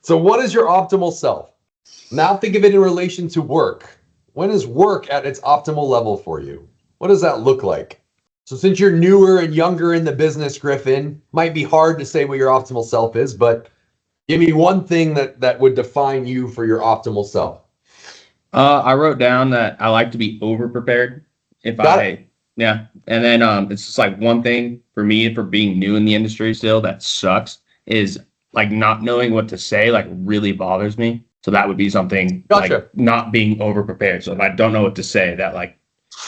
So what is your optimal self? Now think of it in relation to work. When is work at its optimal level for you? What does that look like? So since you're newer and younger in the business, Griffin, might be hard to say what your optimal self is, but give me one thing that would define you for your optimal self. I wrote down that I like to be over prepared. Yeah. And then it's just like one thing for me for being new in the industry still that sucks is like not knowing what to say, like really bothers me. So that would be something like not being over prepared. So if I don't know what to say, that like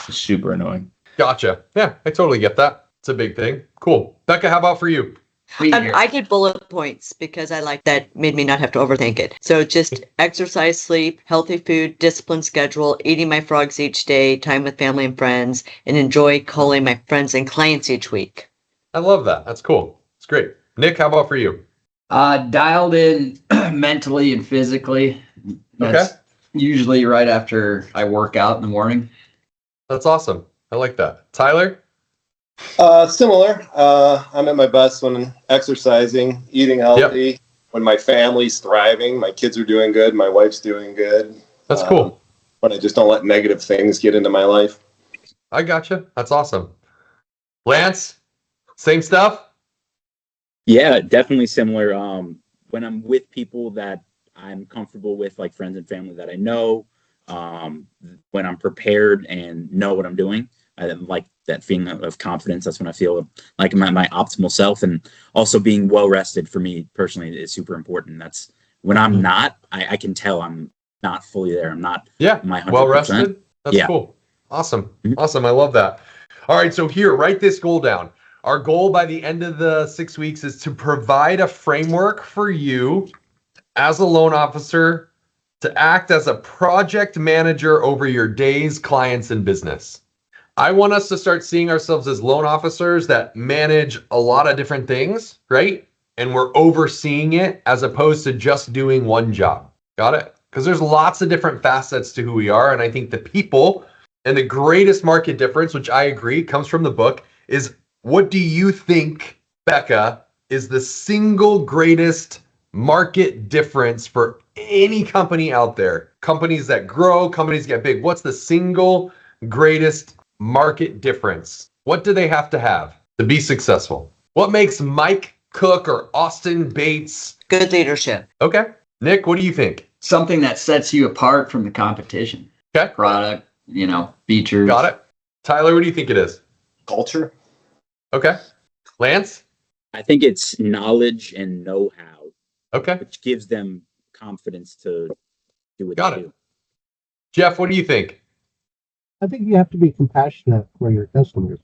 is super annoying. Gotcha. Yeah, I totally get that. It's a big thing. Cool. Becca, how about for you? I did bullet points because I like that made me not have to overthink it. So just exercise, sleep, healthy food, disciplined schedule, eating my frogs each day, time with family and friends, and enjoy calling my friends and clients each week. I love that. That's cool. It's great. Nick, how about for you? Dialed in mentally and physically. That's usually right after I work out in the morning. That's awesome. I like that. Tyler? Similar. I'm at my best when exercising, eating healthy, when my family's thriving, my kids are doing good, my wife's doing good. That's cool. When I just don't let negative things get into my life. I gotcha. That's awesome. Lance, same stuff? Yeah, definitely similar. When I'm with people that I'm comfortable with, like friends and family that I know, when I'm prepared and know what I'm doing, I like that feeling of confidence. That's when I feel like I'm at my optimal self. And also being well rested for me personally is super important. That's when I'm not, I can tell I'm not fully there. I'm not my 100%. Well rested. That's cool. Awesome. Awesome. I love that. All right. So here, write this goal down. Our goal by the end of the 6 weeks is to provide a framework for you as a loan officer to act as a project manager over your days, clients, and business. I want us to start seeing ourselves as loan officers that manage a lot of different things, right? And we're overseeing it as opposed to just doing one job. Got it? Because there's lots of different facets to who we are. And I think the people and the greatest market difference, which I agree comes from the book, is what do you think, Becca, is the single greatest market difference for any company out there? Companies that grow, companies get big. What's the single greatest market difference? What do they have to be successful? What makes Mike Cook or Austin Bates? Good leadership. Okay. Nick, what do you think? Something that sets you apart from the competition. Okay. Product, features. Got it. Tyler, what do you think it is? Culture. Okay. Lance? I think it's knowledge and know-how. Okay. Which gives them confidence to do what Got they it. do. Jeff, what do you think? I think you have to be compassionate for your customers.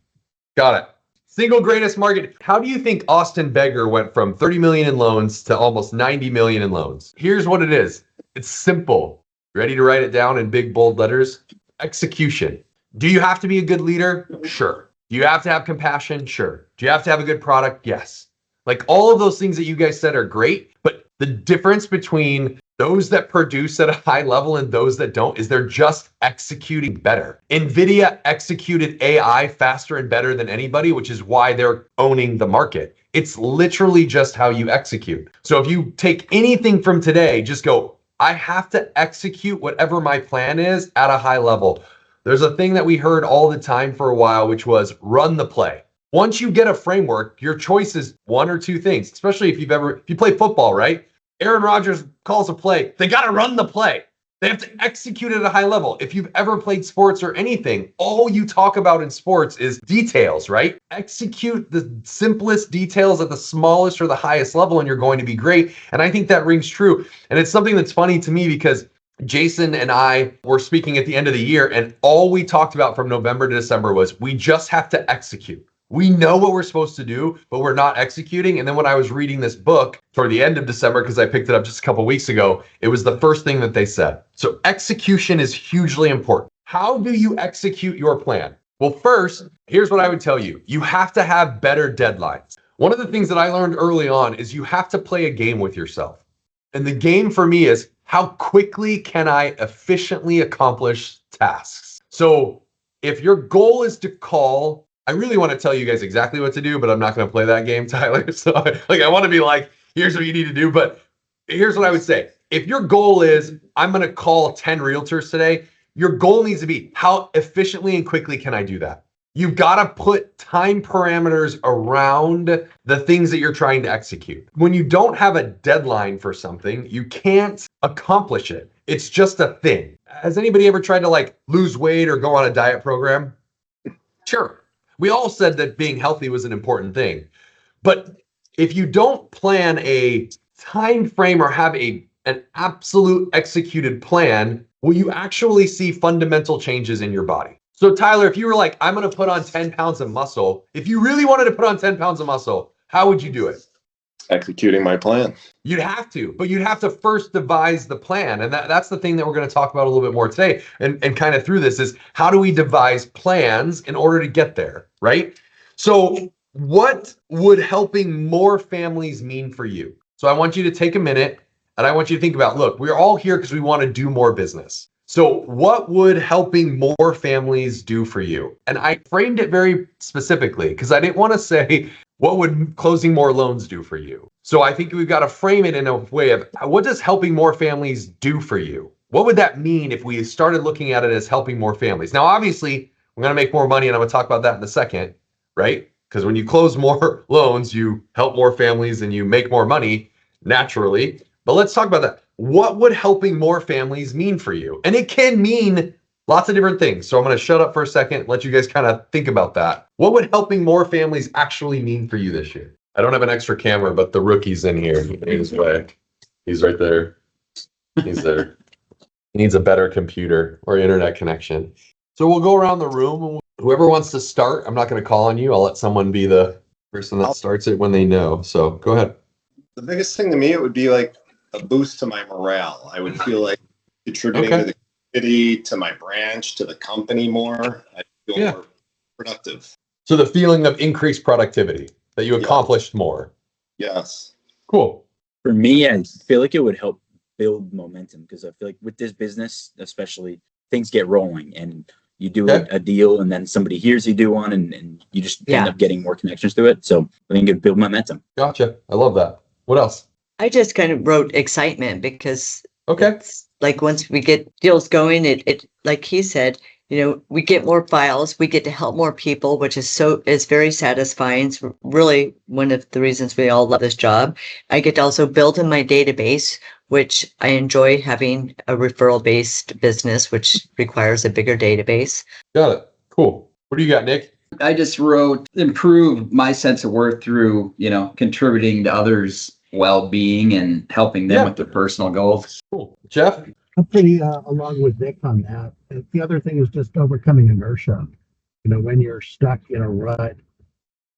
Got it. Single greatest market. How do you think Austin Beggar went from 30 million in loans to almost 90 million in loans? Here's what it is. It's simple. Ready to write it down in big bold letters? Execution. Do you have to be a good leader? Sure. Do you have to have compassion? Sure. Do you have to have a good product? Yes. Like all of those things that you guys said are great, but the difference between those that produce at a high level and those that don't is they're just executing better. NVIDIA executed AI faster and better than anybody, which is why they're owning the market. It's literally just how you execute. So if you take anything from today, just go, I have to execute whatever my plan is at a high level. There's a thing that we heard all the time for a while, which was run the play. Once you get a framework, your choice is one or two things, especially if you play football, right? Aaron Rodgers calls a play. They got to run the play. They have to execute at a high level. If you've ever played sports or anything, all you talk about in sports is details, right? Execute the simplest details at the smallest or the highest level, and you're going to be great. And I think that rings true. And it's something that's funny to me because Jason and I were speaking at the end of the year, and all we talked about from November to December was we just have to execute. We know what we're supposed to do, but we're not executing. And then when I was reading this book toward the end of December, because I picked it up just a couple weeks ago, it was the first thing that they said. So execution is hugely important. How do you execute your plan? Well, first, here's what I would tell you. You have to have better deadlines. One of the things that I learned early on is you have to play a game with yourself. And the game for me is how quickly can I efficiently accomplish tasks? So if your goal is to call, I really want to tell you guys exactly what to do, but I'm not going to play that game, Tyler. So I want to be like, here's what you need to do. But here's what I would say. If your goal is, I'm going to call 10 realtors today, your goal needs to be, how efficiently and quickly can I do that? You've got to put time parameters around the things that you're trying to execute. When you don't have a deadline for something, you can't accomplish it. It's just a thing. Has anybody ever tried to like lose weight or go on a diet program? Sure. We all said that being healthy was an important thing. But if you don't plan a time frame or have an absolute executed plan, will you actually see fundamental changes in your body? So Tyler, if you were like, I'm going to put on 10 pounds of muscle, if you really wanted to put on 10 pounds of muscle, how would you do it? Executing my plan. You'd have to, but you'd have to first devise the plan. And that's the thing that we're going to talk about a little bit more today. And kind of through this is, how do we devise plans in order to get there, right? So what would helping more families mean for you? So I want you to take a minute and I want you to think about, look, we're all here because we want to do more business. So what would helping more families do for you? And I framed it very specifically because I didn't want to say, what would closing more loans do for you? So I think we've got to frame it in a way of, what does helping more families do for you? What would that mean if we started looking at it as helping more families? Now, obviously, we're going to make more money, and I'm going to talk about that in a second, right? Because when you close more loans, you help more families and you make more money naturally. But let's talk about that. What would helping more families mean for you? And it can mean lots of different things. So I'm going to shut up for a second, let you guys kind of think about that. What would helping more families actually mean for you this year? I don't have an extra camera, but the rookie's in here. He's way. He's right there. He's there. He needs a better computer or internet connection. So we'll go around the room. Whoever wants to start, I'm not going to call on you. I'll let someone be the person that starts it when they know. So go ahead. The biggest thing to me, it would be like a boost to my morale. I would feel like contributing to the community, to my branch, to the company more. I feel more productive. So the feeling of increased productivity, that you accomplished more. Yes. Cool. For me, I feel like it would help build momentum because I feel like with this business, especially, things get rolling and you do a deal and then somebody hears you do one and you just end up getting more connections to it. So I think it'd build momentum. Gotcha. I love that. What else? I just kind of wrote excitement because it's like once we get deals going, it like he said, you know, we get more files, we get to help more people, which is very satisfying. It's really one of the reasons we all love this job. I get to also build in my database, which I enjoy having a referral based business, which requires a bigger database. Got it. Cool. What do you got, Nick? I just wrote improve my sense of worth through, contributing to others' well-being and helping them with their personal goals. Cool. Jeff? I'm pretty along with Nick on that. And the other thing is just overcoming inertia. When you're stuck in a rut,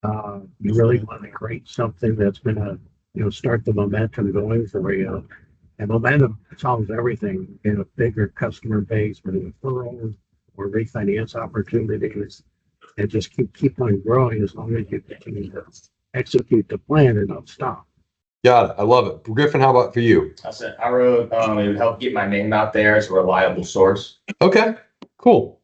you really want to create something that's going to, start the momentum going for you. And momentum solves everything in a bigger customer base, whether referrals or refinance opportunities, and just keep on growing as long as you continue to execute the plan and not stop. Got it. I love it. Griffin, how about for you? I wrote, it would help get my name out there as a reliable source. Okay, cool.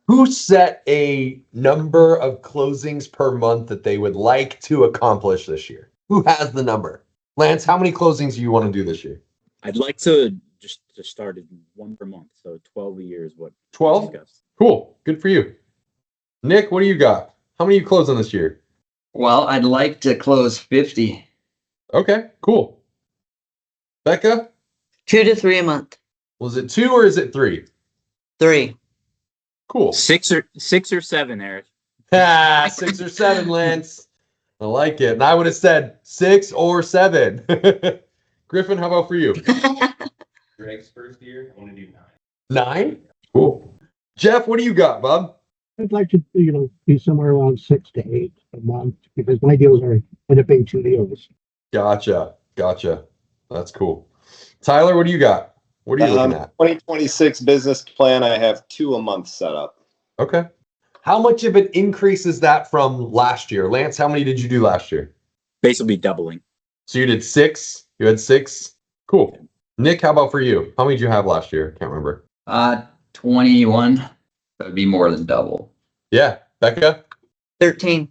Who set a number of closings per month that they would like to accomplish this year? Who has the number? Lance, how many closings do you want to do this year? I'd like to just start at one per month. So 12 a year is what. 12? Cool. Good for you. Nick, what do you got? How many are you closing this year? Well, I'd like to close 50. Okay, cool. Becca? 2 to 3 a month. Was it 2 or is it 3? 3. Cool. 6 or 7, Eric. 6 or 7, Lance. I like it. And I would have said 6 or 7. Griffin, how about for you? Greg's first year, I want to do 9. 9? Cool. Jeff, what do you got, bub? I'd like to, be somewhere around 6 to 8 a month because my deals end up being 2 deals. Gotcha. That's cool. Tyler, what do you got? What are you looking at? 2026 business plan. I have 2 a month set up. Okay. How much of an increase is that from last year? Lance, how many did you do last year? Basically doubling. So you did 6? You had 6? Cool. Nick, how about for you? How many did you have last year? Can't remember. 21. That would be more than double. Yeah. Becca? 13.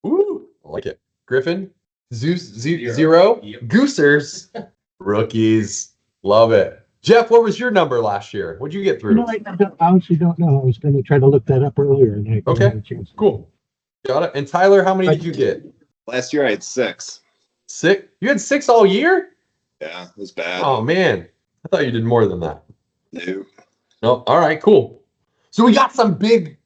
Ooh, I like it. Griffin? Zero? Yep. Goosers? Rookies. Love it. Jeff, what was your number last year? What'd you get You through? know, I honestly don't know. I was going to try to look that up earlier and I didn't Okay, have a chance. Cool. Got it. And Tyler, how many did you get? Last year I had 6. 6? You had 6 all year? Yeah, it was bad. Oh man. I thought you did more than that. No. No. All right, cool. So we got some big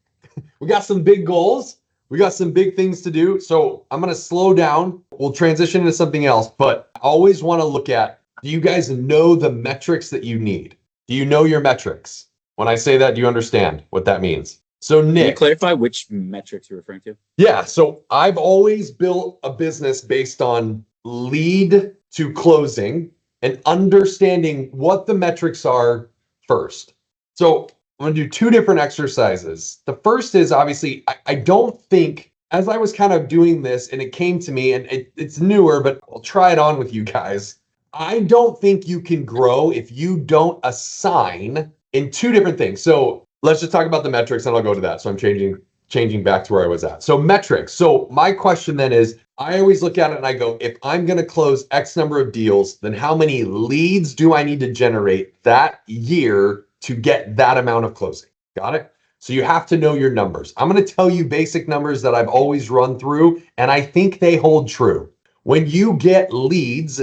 goals. We got some big things to do. So I'm going to slow down. We'll transition into something else, but I always want to look at, do you guys know the metrics that you need? Do you know your metrics? When I say that, do you understand what that means? So Can you Nick, clarify which metrics you're referring to? yeah, so I've always built a business based on lead to closing and understanding what the metrics are first. So I'm going to do 2 different exercises. The first is obviously, I don't think, as I was kind of doing this and it came to me, and it's newer, but I'll try it on with you guys. I don't think you can grow if you don't assign in 2 different things. So let's just talk about the metrics and I'll go to that. So I'm changing back to where I was at. So metrics. So my question then is, I always look at it and I go, if I'm going to close X number of deals, then how many leads do I need to generate that year to get that amount of closing? Got it? So you have to know your numbers. I'm going to tell you basic numbers that I've always run through, and I think they hold true. When you get leads,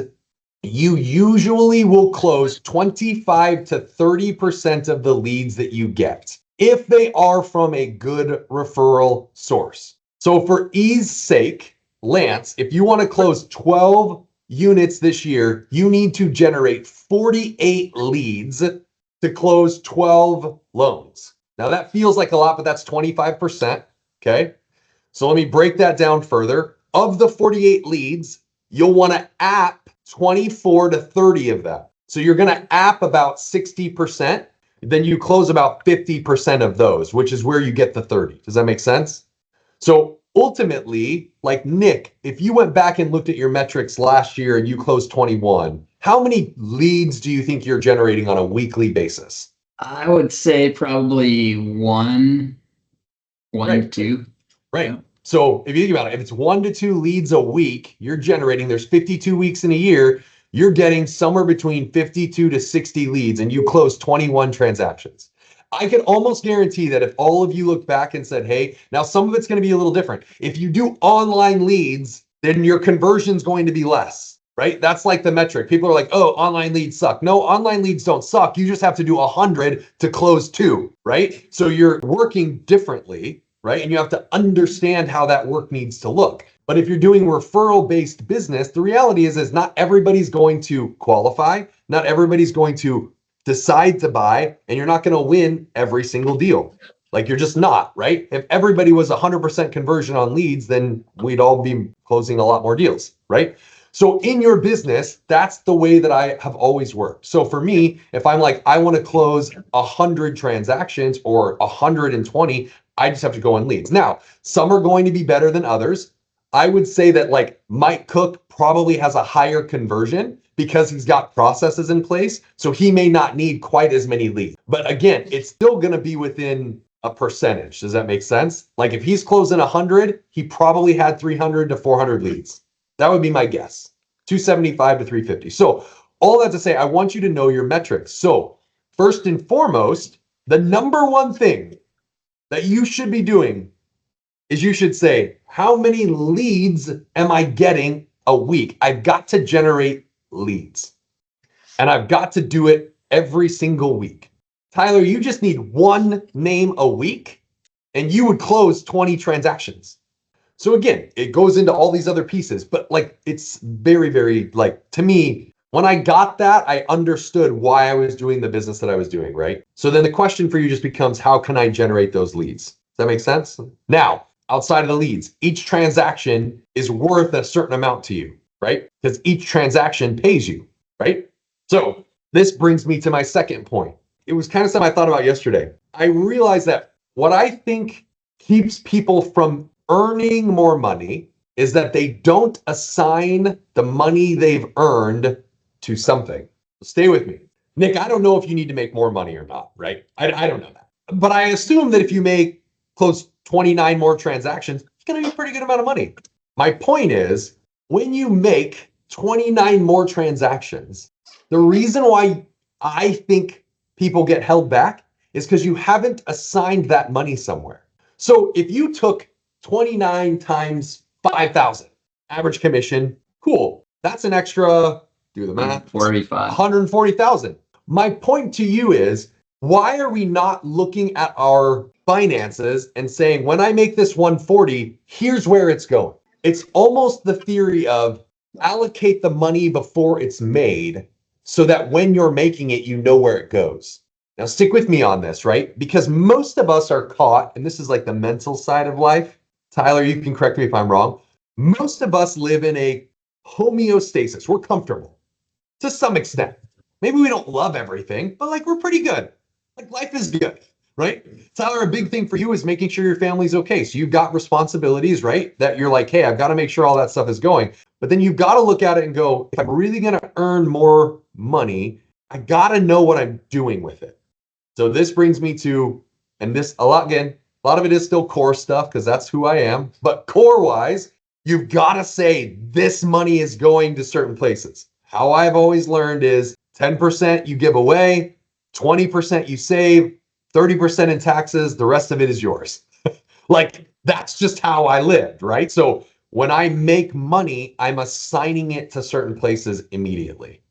you usually will close 25 to 30% of the leads that you get if they are from a good referral source. So for ease sake, Lance, if you want to close 12 units this year, you need to generate 48 leads to close 12 loans. Now that feels like a lot, but that's 25%. Okay. So let me break that down further. Of the 48 leads, you'll want to app 24 to 30 of that. So you're going to app about 60%. Then you close about 50% of those, which is where you get the 30. Does that make sense? So ultimately, like Nick, if you went back and looked at your metrics last year and you closed 21, how many leads do you think you're generating on a weekly basis? I would say probably one to Right. 2. Right. Yeah. So if you think about it, if it's 1 to 2 leads a week, you're generating, there's 52 weeks in a year, you're getting somewhere between 52 to 60 leads and you close 21 transactions. I can almost guarantee that if all of you looked back and said, hey, now some of it's going to be a little different. If you do online leads, then your conversion's going to be less, right? That's like the metric. People are like, oh, online leads suck. No, online leads don't suck. You just have to do 100 to close 2, right? So you're working differently, right? And you have to understand how that work needs to look. But if you're doing referral-based business, the reality is not everybody's going to qualify. Not everybody's going to decide to buy, and you're not going to win every single deal. Like you're just not, right? If everybody was 100% conversion on leads, then we'd all be closing a lot more deals, right? So in your business, that's the way that I have always worked. So for me, if I'm like, I want to close 100 transactions or 120, I just have to go on leads. Now, some are going to be better than others. I would say that like Mike Cook probably has a higher conversion because he's got processes in place. So he may not need quite as many leads. But again, it's still going to be within a percentage. Does that make sense? Like if he's closing 100, he probably had 300 to 400 leads. That would be my guess. 275 to 350. So all that to say, I want you to know your metrics. So first and foremost, the number one thing that you should be doing is you should say, how many leads am I getting a week? I've got to generate leads. And I've got to do it every single week. Tyler, you just need 1 name a week and you would close 20 transactions. So again, it goes into all these other pieces, but like it's very, very like to me, when I got that, I understood why I was doing the business that I was doing, right? So then the question for you just becomes, how can I generate those leads? Does that make sense? Now, outside of the leads, each transaction is worth a certain amount to you, right? Because each transaction pays you, right? So this brings me to my second point. It was kind of something I thought about yesterday. I realized that what I think keeps people from earning more money is that they don't assign the money they've earned to something. Stay with me. Nick, I don't know if you need to make more money or not, right? I don't know that. But I assume that if you make close 29 more transactions, it's going to be a pretty good amount of money. My point is, when you make 29 more transactions, The reason why I think people get held back is because you haven't assigned that money somewhere. So if you took 29 times 5,000 average commission, cool. That's an extra, do the math, 45. 140,000. My point to you is, why are we not looking at our finances and saying, when I make this 140, here's where it's going? It's almost the theory of allocate the money before it's made so that when you're making it, you know where it goes. Now, stick with me on this, right? Because most of us are caught, and this is like the mental side of life. Tyler, you can correct me if I'm wrong. Most of us live in a homeostasis. We're comfortable to some extent. Maybe we don't love everything, but like we're pretty good. Like life is good, right? Tyler, a big thing for you is making sure your family's okay. So you've got responsibilities, right? That you're like, hey, I've got to make sure all that stuff is going. But then you've got to look at it and go, if I'm really going to earn more money, I got to know what I'm doing with it. So this brings me to, and this a lot of it is still core stuff because that's who I am. But core wise, you've got to say this money is going to certain places. How I've always learned is 10% you give away, 20% you save, 30% in taxes, the rest of it is yours. Like that's just how I lived, right? So when I make money, I'm assigning it to certain places immediately.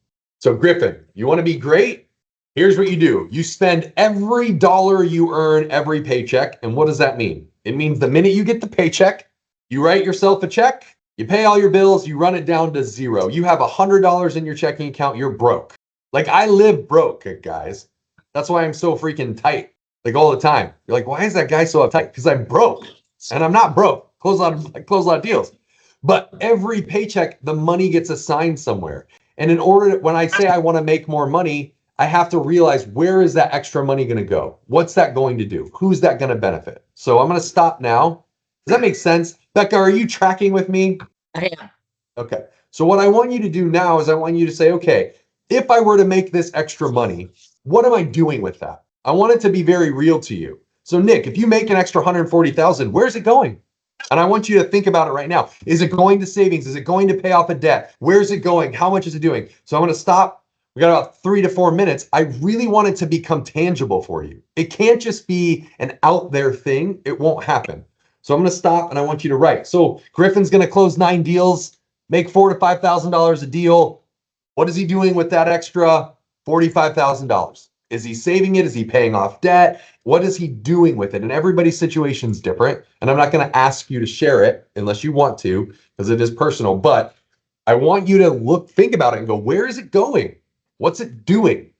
So Griffin, you want to be great? Here's what you do. You spend every dollar you earn every paycheck. And what does that mean? It means the minute you get the paycheck, you write yourself a check, you pay all your bills, you run it down to zero. You have $100 in your checking account, you're broke. Like I live broke, guys. That's why I'm so freaking tight, like all the time. You're like, why is that guy so uptight? Because I'm broke, and I'm not broke. I close a lot of deals. But every paycheck, the money gets assigned somewhere. And in order, when I say I want to make more money, I have to realize where is that extra money going to go? What's that going to do? Who's that going to benefit? So I'm going to stop now. Does that make sense? Becca, are you tracking with me? I am. Okay. So what I want you to do now is I want you to say, okay, if I were to make this extra money, what am I doing with that? I want it to be very real to you. So Nick, if you make an extra 140,000, where's it going? And I want you to think about it right now. Is it going to savings? Is it going to pay off a debt? Where's it going? How much is it doing? So I'm going to stop. We got about 3 to 4 minutes. I really want it to become tangible for you. It can't just be an out there thing. It won't happen. So I'm going to stop and I want you to write. So Griffin's going to close 9 deals, make $4,000 to $5,000 a deal. What is he doing with that extra $45,000? Is he saving it? Is he paying off debt? What is he doing with it? And everybody's situation is different. And I'm not going to ask you to share it unless you want to, because it is personal. But I want you to think about it and go, where is it going? What's it doing?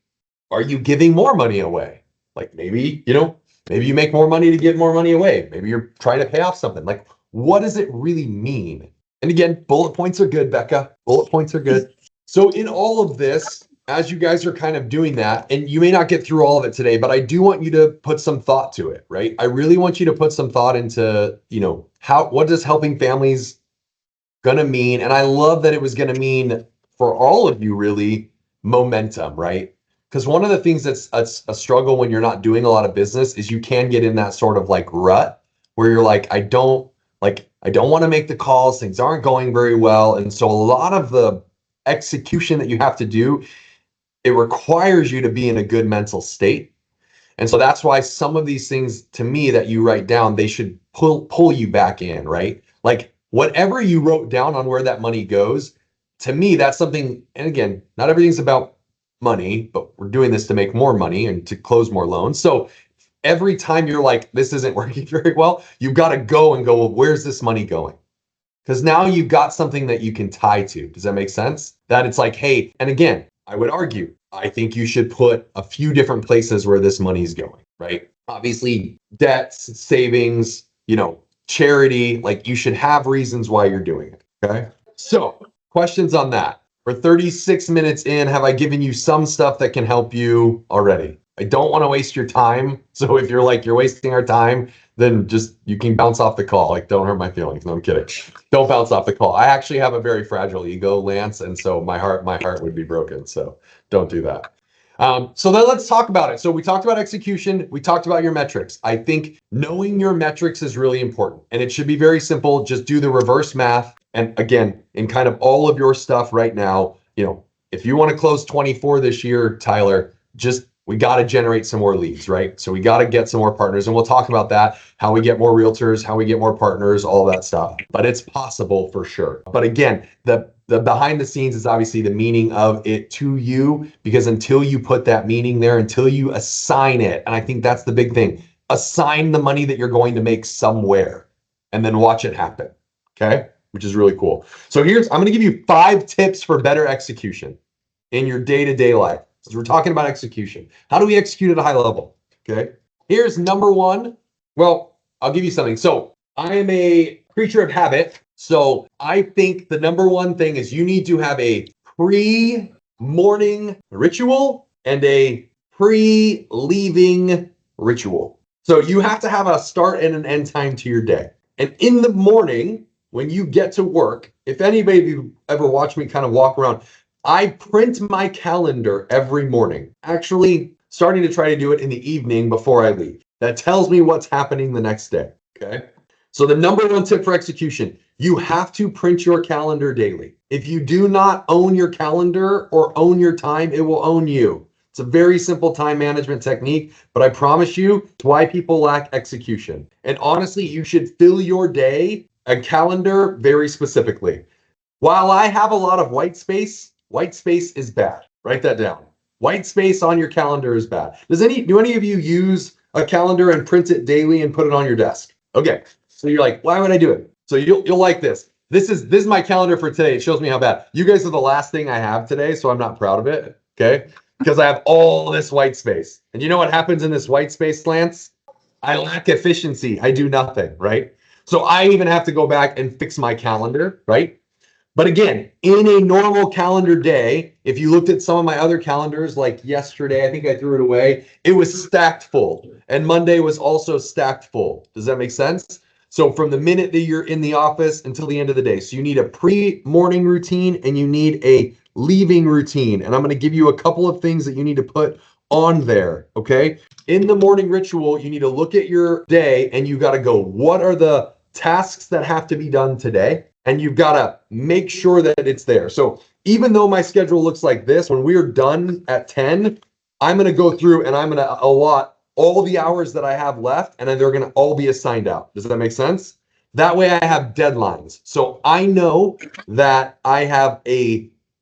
Are you giving more money away? Like maybe you make more money to give more money away. Maybe you're trying to pay off something. Like, what does it really mean? And again, bullet points are good, Becca. Bullet points are good. So in all of this, as you guys are kind of doing that, and you may not get through all of it today, but I do want you to put some thought to it, right? I really want you to put some thought into, what does helping families gonna mean? And I love that it was gonna mean for all of you really momentum, right? Because one of the things that's a struggle when you're not doing a lot of business is you can get in that sort of like rut where you're like, I don't want to make the calls, things aren't going very well. And so a lot of the execution that you have to do, it requires you to be in a good mental state. And so that's why some of these things to me that you write down, they should pull you back in, right? Like whatever you wrote down on where that money goes, to me, that's something, and again, not everything's about money, but we're doing this to make more money and to close more loans. So every time you're like, this isn't working very well, you've got to go and go, well, where's this money going? Because now you've got something that you can tie to. Does that make sense? That it's like, hey, and again, I would argue, I think you should put a few different places where this money's going, right? Obviously, debts, savings, charity, like you should have reasons why you're doing it, okay? So questions on that. We're 36 minutes in. Have I given you some stuff that can help you already? I don't want to waste your time. So if you're like, you're wasting our time, then just, you can bounce off the call. Like, don't hurt my feelings. No, I'm kidding. Don't bounce off the call. I actually have a very fragile ego, Lance. And so my heart would be broken. So don't do that. So then let's talk about it. So we talked about execution. We talked about your metrics. I think knowing your metrics is really important, and it should be very simple. Just do the reverse math. And again, in kind of all of your stuff right now, if you want to close 24 this year, Tyler, we got to generate some more leads, right? So we got to get some more partners, and we'll talk about that, how we get more realtors, how we get more partners, all that stuff. But it's possible for sure. But again, the behind the scenes is obviously the meaning of it to you, because until you put that meaning there, until you assign it, and I think that's the big thing, assign the money that you're going to make somewhere and then watch it happen. Okay? Which is really cool. So I'm going to give you 5 tips for better execution in your day-to-day life. So we're talking about execution. How do we execute at a high level? Okay. Here's number 1. Well, I'll give you something. So I am a creature of habit. So I think the number 1 thing is you need to have a pre-morning ritual and a pre-leaving ritual. So you have to have a start and an end time to your day. And in the morning, when you get to work, if anybody of you ever watch me kind of walk around, I print my calendar every morning, actually starting to try to do it in the evening before I leave. That tells me what's happening the next day, okay? So the number 1 tip for execution, you have to print your calendar daily. If you do not own your calendar or own your time, it will own you. It's a very simple time management technique, but I promise you, it's why people lack execution. And honestly, you should fill your day, a calendar, very specifically. While I have a lot of white space is bad. Write that down. White space on your calendar is bad. Do any of you use a calendar and print it daily and put it on your desk? Okay. So you're like, why would I do it? So you'll like this. This is my calendar for today. It shows me how bad. You guys are the last thing I have today, so I'm not proud of it. Okay? Because I have all this white space. And you know what happens in this white space, Lance? I lack efficiency. I do nothing, right? So I even have to go back and fix my calendar, right? But again, in a normal calendar day, if you looked at some of my other calendars, like yesterday, I think I threw it away, it was stacked full. And Monday was also stacked full. Does that make sense? So from the minute that you're in the office until the end of the day. So you need a pre-morning routine and you need a leaving routine. And I'm going to give you a couple of things that you need to put on there, okay? In the morning ritual, you need to look at your day and you got to go, what are the tasks that have to be done today? And you've got to make sure that it's there. So even though my schedule looks like this, when we're done at 10, I'm going to go through and I'm going to allot all the hours that I have left, and then they're going to all be assigned out. Does that make sense? That way I have deadlines. So I know that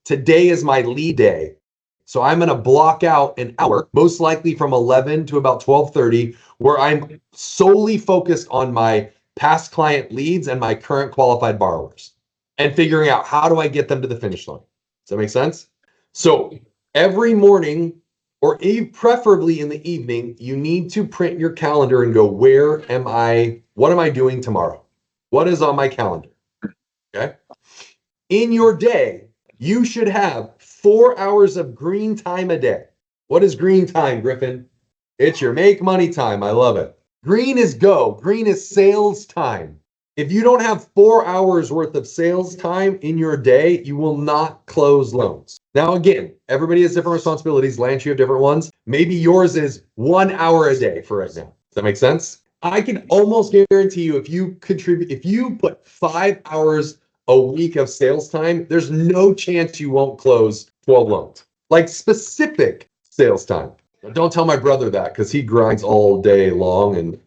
today is my lead day. So I'm going to block out an hour, most likely from 11 to about 12:30, where I'm solely focused on my past client leads and my current qualified borrowers and figuring out how do I get them to the finish line. Does that make sense? So every morning, or preferably in the evening, you need to print your calendar and go, what am I doing tomorrow? What is on my calendar? Okay. In your day, you should have 4 hours of green time a day. What is green time, Griffin? It's your make money time. I love it. Green is go. Green is sales time. If you don't have 4 hours worth of sales time in your day, you will not close loans. Now, again, everybody has different responsibilities. Lance, you have different ones. Maybe yours is 1 hour a day for right now. Does that make sense? I can almost guarantee you, if you put 5 hours a week of sales time, there's no chance you won't close 12 loans. Like specific sales time. Don't tell my brother that, because he grinds all day long and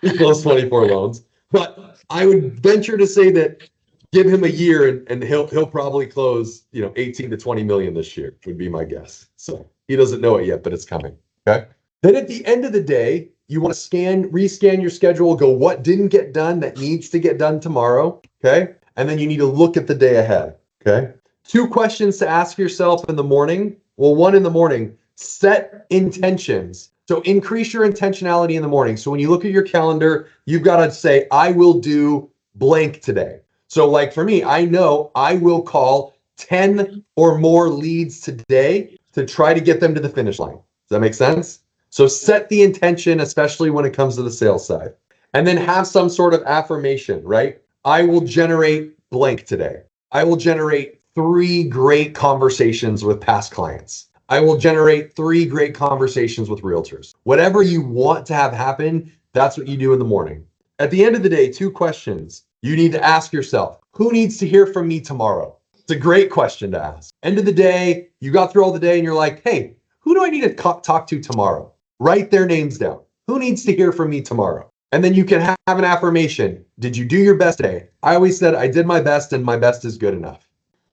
he closed 24 loans. But I would venture to say that give him a year and he'll probably close 18 to 20 million this year, would be my guess. So he doesn't know it yet, but it's coming. Okay. Then at the end of the day, you want to rescan your schedule, go what didn't get done that needs to get done tomorrow. Okay. And then you need to look at the day ahead. Okay. 2 questions to ask yourself in the morning. Well, 1 in the morning. Set intentions. So increase your intentionality in the morning. So when you look at your calendar, you've got to say, I will do blank today. So like for me, I know I will call 10 or more leads today to try to get them to the finish line. Does that make sense? So set the intention, especially when it comes to the sales side. And then have some sort of affirmation, right? I will generate blank today. I will generate 3 great conversations with past clients. I will generate 3 great conversations with realtors. Whatever you want to have happen, that's what you do in the morning. At the end of the day, 2 questions you need to ask yourself. Who needs to hear from me tomorrow? It's a great question to ask. End of the day, you got through all the day and you're like, hey, who do I need to talk to tomorrow? Write their names down. Who needs to hear from me tomorrow? And then you can have an affirmation. Did you do your best today? I always said I did my best and my best is good enough.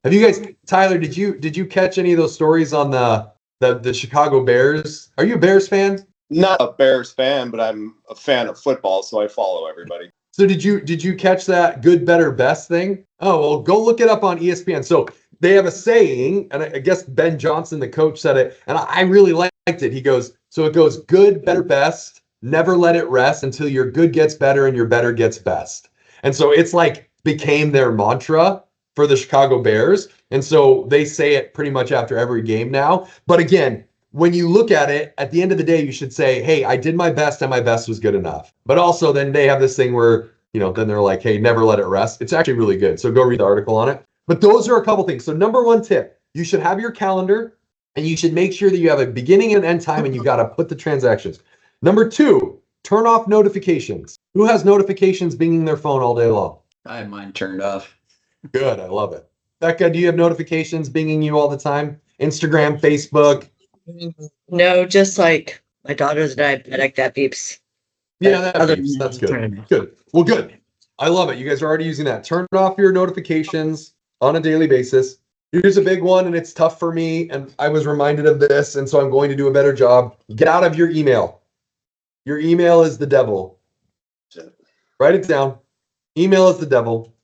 Have you guys, Tyler, did you catch any of those stories on the Chicago Bears? Are you a Bears fan? Not a Bears fan, but I'm a fan of football, so I follow everybody. So did you catch that good, better, best thing? Oh, well, go look it up on ESPN. So they have a saying, and I guess Ben Johnson, the coach, said it, and I really liked it. He goes, so it goes good, better, best. Never let it rest until your good gets better and your better gets best. And so it's like became their mantra for the Chicago Bears. And so they say it pretty much after every game now. But again, when you look at it, at the end of the day, you should say, hey, I did my best and my best was good enough. But also then they have this thing where, then they're like, hey, never let it rest. It's actually really good. So go read the article on it. But those are a couple things. So number one tip, you should have your calendar and you should make sure that you have a beginning and end time and you got to put the transactions. Number two, turn off notifications. Who has notifications binging their phone all day long? I have mine turned off. Good. I love it. Becca, do you have notifications binging you all the time? Instagram, Facebook? No, just like my daughter's diabetic, that beeps. Yeah, that Other- beeps. That's good. Good. Well, good. I love it. You guys are already using that. Turn off your notifications on a daily basis. Here's a big one, and it's tough for me, and I was reminded of this, and so I'm going to do a better job. Get out of your email. Your email is the devil. Write it down. Email is the devil.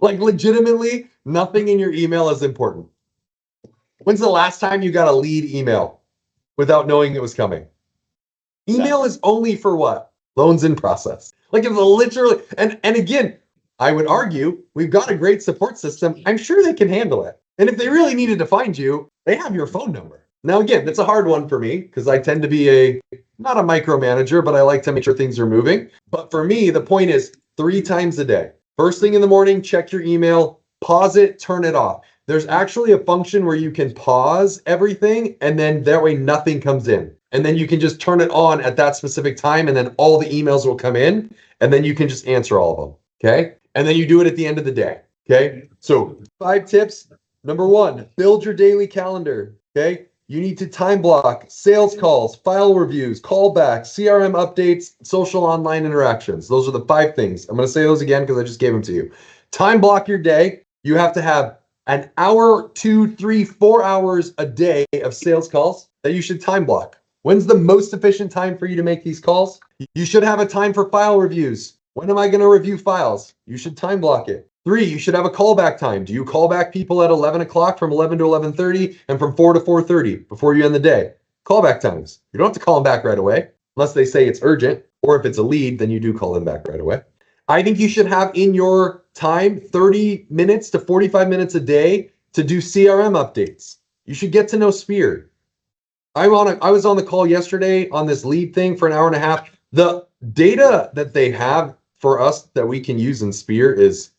Like legitimately, nothing in your email is important. When's the last time you got a lead email without knowing it was coming? Email is only for what? Loans in process. Like if literally, and again, I would argue we've got a great support system. I'm sure they can handle it. And if they really needed to find you, they have your phone number. Now, again, that's a hard one for me because I tend to be not a micromanager, but I like to make sure things are moving. But for me, the point is 3 times a day. First thing in the morning, check your email, pause it, turn it off. There's actually a function where you can pause everything and then that way nothing comes in. And then you can just turn it on at that specific time and then all the emails will come in and then you can just answer all of them. Okay. And then you do it at the end of the day. Okay. So 5 tips. Number 1, build your daily calendar. Okay. You need to time block sales calls, file reviews, callbacks, CRM updates, social online interactions. Those are the 5 things. I'm going to say those again because I just gave them to you. Time block your day. You have to have an hour, 2, 3, 4 hours a day of sales calls that you should time block. When's the most efficient time for you to make these calls? You should have a time for file reviews. When am I going to review files? You should time block it. 3, you should have a callback time. Do you call back people at 11 o'clock, from 11 to 11:30, and from 4 to 4:30 before you end the day? Callback times. You don't have to call them back right away unless they say it's urgent, or if it's a lead, then you do call them back right away. I think you should have in your time 30 minutes to 45 minutes a day to do CRM updates. You should get to know Spear. I was on the call yesterday on this lead thing for an hour and a half. The data that they have for us that we can use in Spear is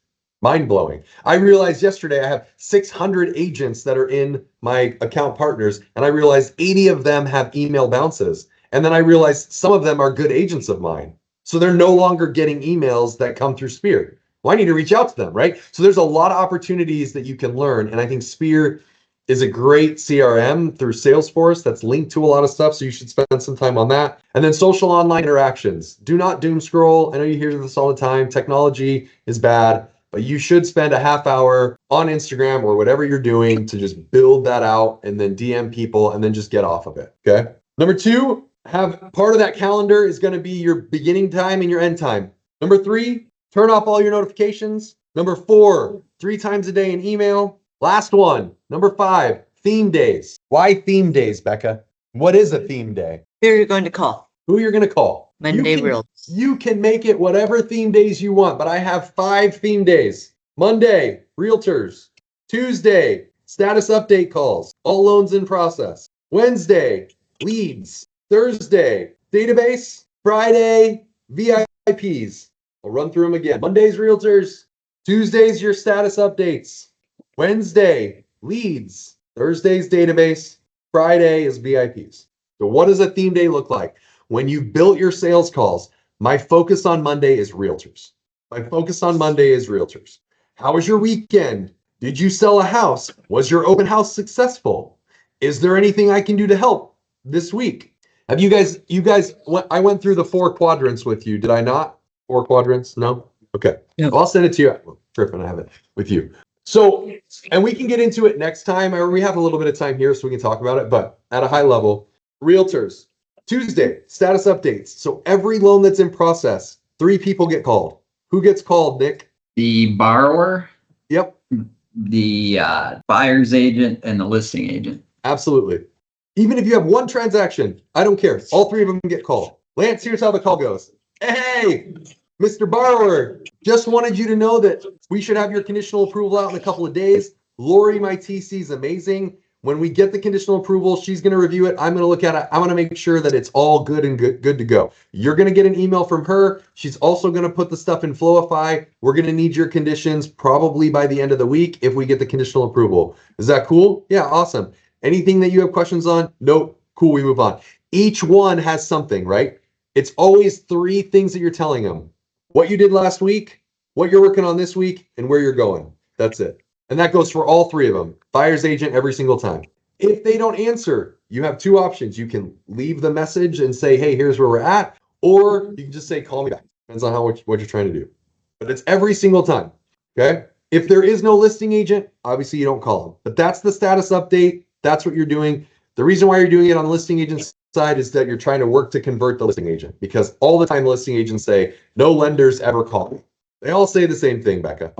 mind-blowing. I realized yesterday I have 600 agents that are in my account partners, and I realized 80 of them have email bounces. And then I realized some of them are good agents of mine. So they're no longer getting emails that come through Spear. Well, I need to reach out to them, right? So there's a lot of opportunities that you can learn. And I think Spear is a great CRM through Salesforce that's linked to a lot of stuff. So you should spend some time on that. And then social online interactions. Do not doom scroll. I know you hear this all the time. Technology is bad. But you should spend a half hour on Instagram or whatever you're doing to just build that out and then DM people and then just get off of it. Okay. Number 2, have part of that calendar is going to be your beginning time and your end time. Number 3, turn off all your notifications. Number 4, 3 times a day in email. Last one, number 5, theme days. Why theme days, Becca? What is a theme day? Who are you going to call? Who you're going to call? Monday Real. You can make it whatever theme days you want, but I have 5 theme days. Monday, realtors. Tuesday, status update calls, all loans in process. Wednesday, leads. Thursday, database. Friday, VIPs. I'll run through them again. Monday's realtors. Tuesday's your status updates. Wednesday, leads. Thursday's database. Friday is VIPs. So what does a theme day look like? When you've built your sales calls, my focus on Monday is realtors. My focus on Monday is realtors. How was your weekend? Did you sell a house? Was your open house successful? Is there anything I can do to help this week? Have you guys, I went through the 4 quadrants with you, did I not? 4 quadrants? No? Okay. No. Well, I'll send it to you. Griffin, I have it with you. So, and we can get into it next time, or we have a little bit of time here so we can talk about it, but at a high level, realtors, Tuesday, status updates. So every loan that's in process, 3 people get called. Who gets called, Nick? The borrower, Yep, the buyer's agent, and the listing agent. absolutely. Even if you have 1 transaction, I don't care. All 3 of them get called. Lance, here's how the call goes. Hey, Mr. Borrower, just wanted you to know that we should have your conditional approval out in a couple of days. Lori, my TC, is amazing. When we get the conditional approval, she's going to review it. I'm going to look at it. I'm going to make sure that it's all good and good to go. You're going to get an email from her. She's also going to put the stuff in Flowify. We're going to need your conditions probably by the end of the week if we get the conditional approval. Is that cool? Yeah, awesome. Anything that you have questions on? Nope. Cool, we move on. Each one has something, right? It's always 3 things that you're telling them. What you did last week, what you're working on this week, and where you're going. That's it. And that goes for all 3 of them. Buyer's agent every single time. If they don't answer, you have 2 options. You can leave the message and say, hey, here's where we're at. Or you can just say, call me back. Depends on what you're trying to do. But it's every single time. Okay? If there is no listing agent, obviously you don't call them. But that's the status update. That's what you're doing. The reason why you're doing it on the listing agent side is that you're trying to work to convert the listing agent. Because all the time the listing agents say, no lenders ever call me. They all say the same thing, Becca.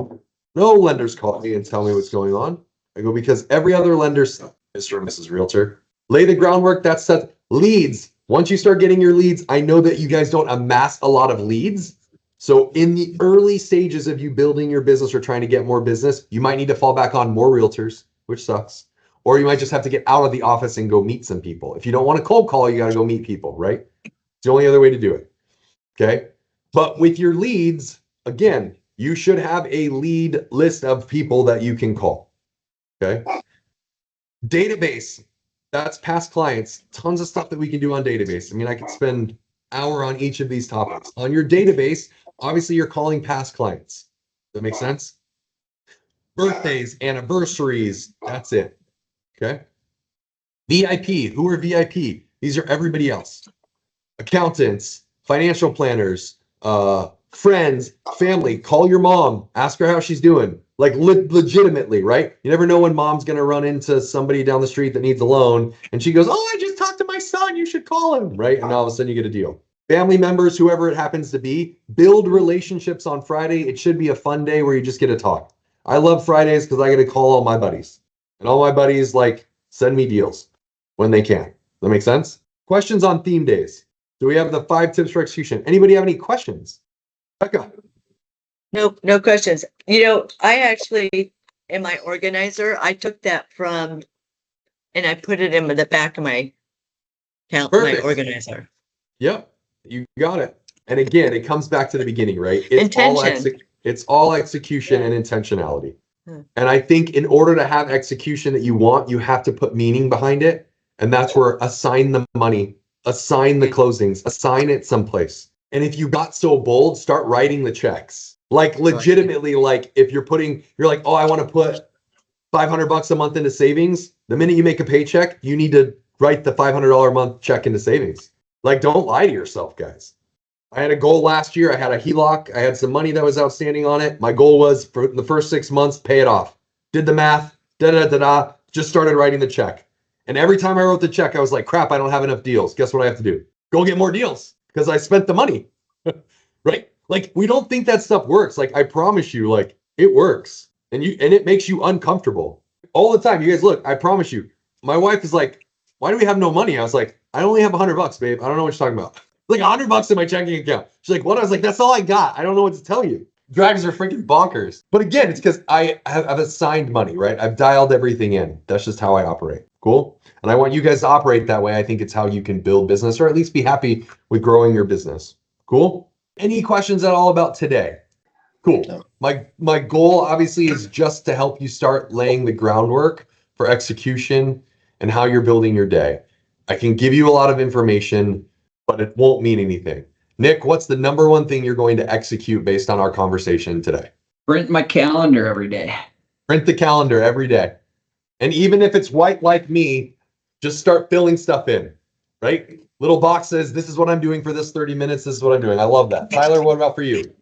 No lenders call me and tell me what's going on. I go, because every other lender, Mr. and Mrs. Realtor, lay the groundwork. That's set. Leads. Once you start getting your leads, I know that you guys don't amass a lot of leads. So in the early stages of you building your business or trying to get more business, you might need to fall back on more realtors, which sucks. Or you might just have to get out of the office and go meet some people. If you don't want to cold call, you got to go meet people, right? It's the only other way to do it. Okay. But with your leads, again, you should have a lead list of people that you can call. Okay. Database. That's past clients. Tons of stuff that we can do on database. I mean, I could spend an hour on each of these topics. On your database, obviously you're calling past clients. Does that make sense? Birthdays, anniversaries. That's it. Okay. VIP. Who are VIP? These are everybody else. Accountants, financial planners, friends, family. Call your mom. Ask her how she's doing. Like legitimately, right? You never know when mom's going to run into somebody down the street that needs a loan. And she goes, oh, I just talked to my son. You should call him, right? And all of a sudden you get a deal. Family members, whoever it happens to be, build relationships on Friday. It should be a fun day where you just get to talk. I love Fridays because I get to call all my buddies. And all my buddies like send me deals when they can. Does that make sense? Questions on theme days. Do we have the 5 tips for execution? Anybody have any questions? Becca. Nope, no questions. You know, I actually, in my organizer, I took that from, and I put it in the back of my Perfect. organizer. Yep, you got it. And again, it comes back to the beginning, right? Intention. It's all execution and intentionality. Hmm. And I think in order to have execution that you want, you have to put meaning behind it. And that's where assign the money, assign the closings, assign it someplace. And if you got so bold, start writing the checks. Like legitimately, like if you're like, oh, I want to put $500 a month into savings. The minute you make a paycheck, you need to write the $500 a month check into savings. Like, don't lie to yourself, guys. I had a goal last year. I had a HELOC. I had some money that was outstanding on it. My goal was for the first 6 months, pay it off. Did the math, just started writing the check. And every time I wrote the check, I was like, crap, I don't have enough deals. Guess what I have to do? Go get more deals because I spent the money, right? Like, we don't think that stuff works. Like, I promise you, like, it works. And it makes you uncomfortable all the time. You guys, look, I promise you. My wife is like, why do we have no money? I was like, I only have $100, babe. I don't know what you're talking about. Like $100 in my checking account. She's like, what? I was like, that's all I got. I don't know what to tell you. Dragons are freaking bonkers. But again, it's because I've assigned money, right? I've dialed everything in. That's just how I operate. Cool. And I want you guys to operate that way. I think it's how you can build business or at least be happy with growing your business. Cool. Any questions at all about today? Cool. No. My goal obviously is just to help you start laying the groundwork for execution and how you're building your day. I can give you a lot of information, but it won't mean anything. Nick, what's the number one thing you're going to execute based on our conversation today? Print my calendar every day. Print the calendar every day. And even if it's white like me, just start filling stuff in, right? Little boxes. This is what I'm doing for this 30 minutes. This is what I'm doing. I love that. Tyler, what about for you?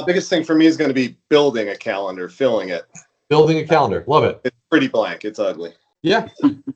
Biggest thing for me is going to be building a calendar, filling it. Building a calendar. Love it. It's pretty blank. It's ugly. Yeah.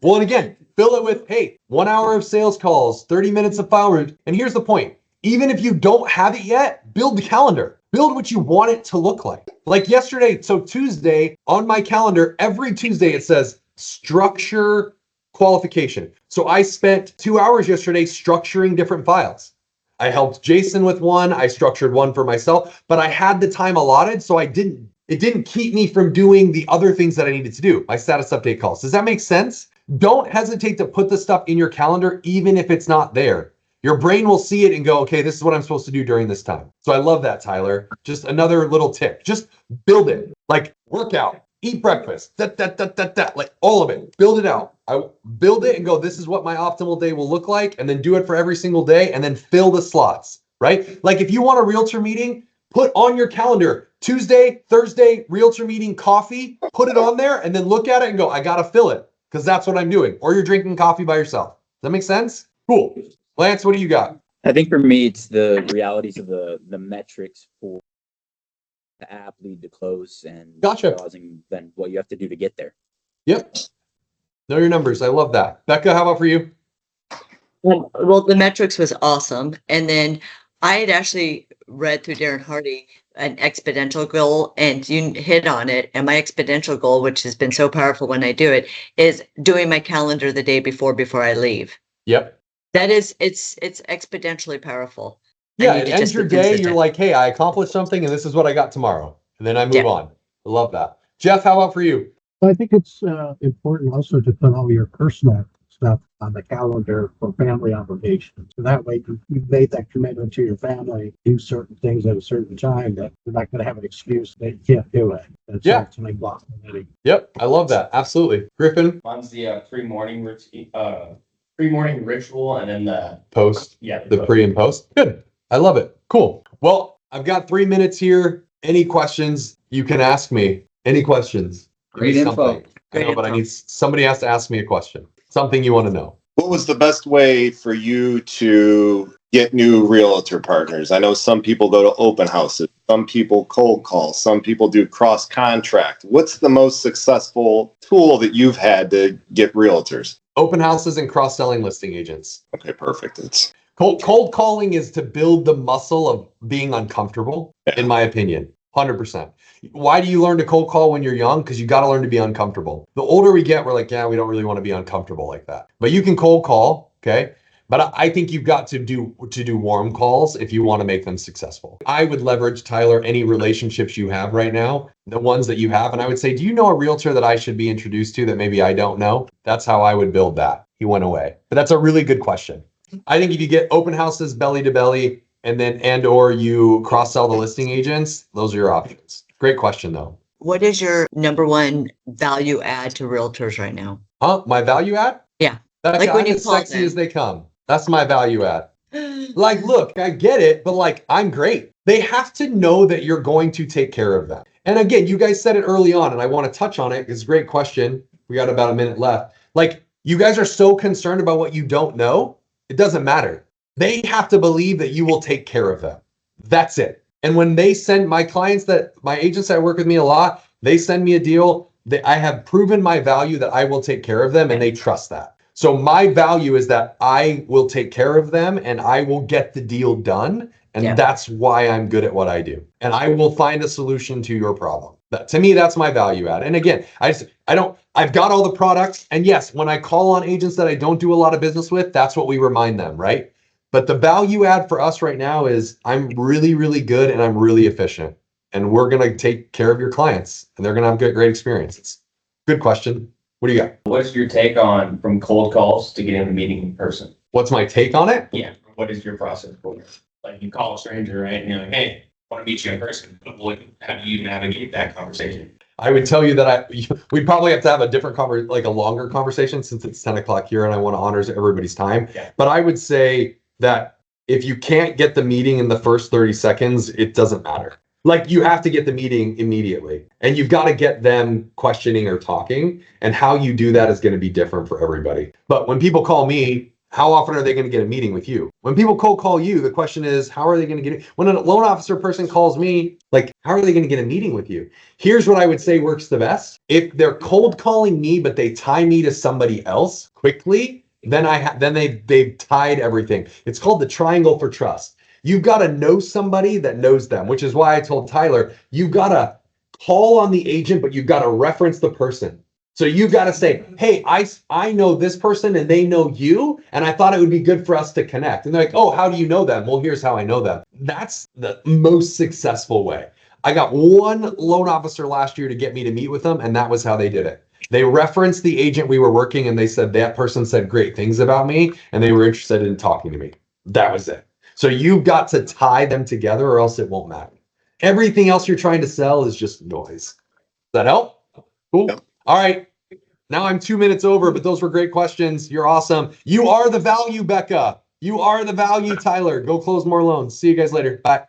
Well, and again, fill it with, hey, 1 hour of sales calls, 30 minutes of file route. And here's the point. Even if you don't have it yet, build the calendar. Build what you want it to look like. Like yesterday, so Tuesday on my calendar, every Tuesday it says structure qualification. So I spent 2 hours yesterday structuring different files. I helped Jason with one. I structured one for myself, but I had the time allotted, so it didn't keep me from doing the other things that I needed to do, my status update calls. Does that make sense? Don't hesitate to put the stuff in your calendar, even if it's not there. Your brain will see it and go, okay, this is what I'm supposed to do during this time. So I love that, Tyler. Just another little tip. Just build it. Like workout, eat breakfast, like all of it. Build it out. I build it and go, this is what my optimal day will look like, and then do it for every single day and then fill the slots, right? Like if you want a realtor meeting, put on your calendar, Tuesday, Thursday, realtor meeting, coffee, put it on there and then look at it and go, I got to fill it because that's what I'm doing. Or you're drinking coffee by yourself. Does that make sense? Cool. Lance, what do you got? I think for me, it's the realities of the metrics for the app lead to close and Gotcha. realizing then what you have to do to get there. Yep. Know your numbers. I love that. Becca, how about for you? Well, the metrics was awesome. And then I had actually read through Darren Hardy an exponential goal, and you hit on it. And my exponential goal, which has been so powerful when I do it, is doing my calendar the day before I leave. Yep. That is, it's exponentially powerful. Yeah, need it to ends just your be day. You're consistent. like, hey, I accomplished something and this is what I got tomorrow. And then I move Yeah. on. I love that. Jeff, how about for you? I think it's important also to put all your personal stuff on the calendar for family obligations. So that way you've made that commitment to your family, do certain things at a certain time that you're not going to have an excuse that you can't do it. That's Yeah. ultimately block committee. Yep, I love that. Absolutely. Griffin, Mine's the pre-morning ritual, and then the post, the pre and post. Good. I love it. Cool. Well, I've got 3 minutes here. Any questions you can ask me? Any questions? Give me Great info. something. I know, Great but I info. need somebody has to ask me a question. Something you want to know. What was the best way for you to get new realtor partners? I know some people go to open houses, some people cold call, some people do cross contract. What's the most successful tool that you've had to get realtors? Open houses and cross-selling listing agents. Okay, perfect. It's Cold calling is to build the muscle of being uncomfortable, in my opinion. 100%. Why do you learn to cold call when you're young? Because you got to learn to be uncomfortable. The older we get, we're like, yeah, we don't really want to be uncomfortable like that. But you can cold call, okay? But I think you've got to do warm calls if you want to make them successful. I would leverage, Tyler, any relationships you have right now, the ones that you have, and I would say, do you know a realtor that I should be introduced to that maybe I don't know? That's how I would build that. He went away. But that's a really good question. I think if you get open houses belly to belly or you cross-sell the listing agents, those are your options. Great question though. What is your number one value add to realtors right now? Huh? My value add? Yeah. That's Like when I'm you as call sexy them. as they come. That's my value add. Like, look, I get it, but like, I'm great. They have to know that you're going to take care of them. And again, you guys said it early on, and I want to touch on it. It's a great question. We got about a minute left. Like, you guys are so concerned about what you don't know. It doesn't matter. They have to believe that you will take care of them. That's it. And when they send my clients my agents that work with me a lot, they send me a deal that I have proven my value that I will take care of them, and they trust that. So my value is that I will take care of them and I will get the deal done. And Yeah. that's why I'm good at what I do. And I will find a solution to your problem. To me, that's my value add. And again, I've got all the products. And yes, when I call on agents that I don't do a lot of business with, that's what we remind them, right? But the value add for us right now is I'm really, really good and I'm really efficient. And we're going to take care of your clients and they're going to have great experiences. Good question. What do you got? What's your take on from cold calls to getting a meeting in person? What's my take on it? Yeah. What is your process for it? Like you call a stranger, right? And you're like, hey, I want to meet you in person. But how do you navigate that conversation? I would tell you that we'd probably have to have a different a longer conversation since it's 10 o'clock here and I want to honor everybody's time. Yeah. But I would say that if you can't get the meeting in the first 30 seconds, it doesn't matter. Like you have to get the meeting immediately, and you've got to get them questioning or talking, and how you do that is going to be different for everybody. But when people call me, how often are they going to get a meeting with you? When people cold call you, the question is, how are they going to get it? When a loan officer person calls me, like, how are they going to get a meeting with you? Here's what I would say works the best. If they're cold calling me, but they tie me to somebody else quickly, then they've tied everything. It's called the triangle for trust. You've got to know somebody that knows them, which is why I told Tyler, you've got to call on the agent, but you've got to reference the person. So you've got to say, hey, I know this person and they know you, and I thought it would be good for us to connect. And they're like, oh, how do you know them? Well, here's how I know them. That's the most successful way. I got one loan officer last year to get me to meet with them, and that was how they did it. They referenced the agent we were working, and they said that person said great things about me, and they were interested in talking to me. That was it. So you've got to tie them together or else it won't matter. Everything else you're trying to sell is just noise. Does that help? Cool. Yep. All right. Now I'm 2 minutes over, but those were great questions. You're awesome. You are the value, Becca. You are the value, Tyler. Go close more loans. See you guys later. Bye.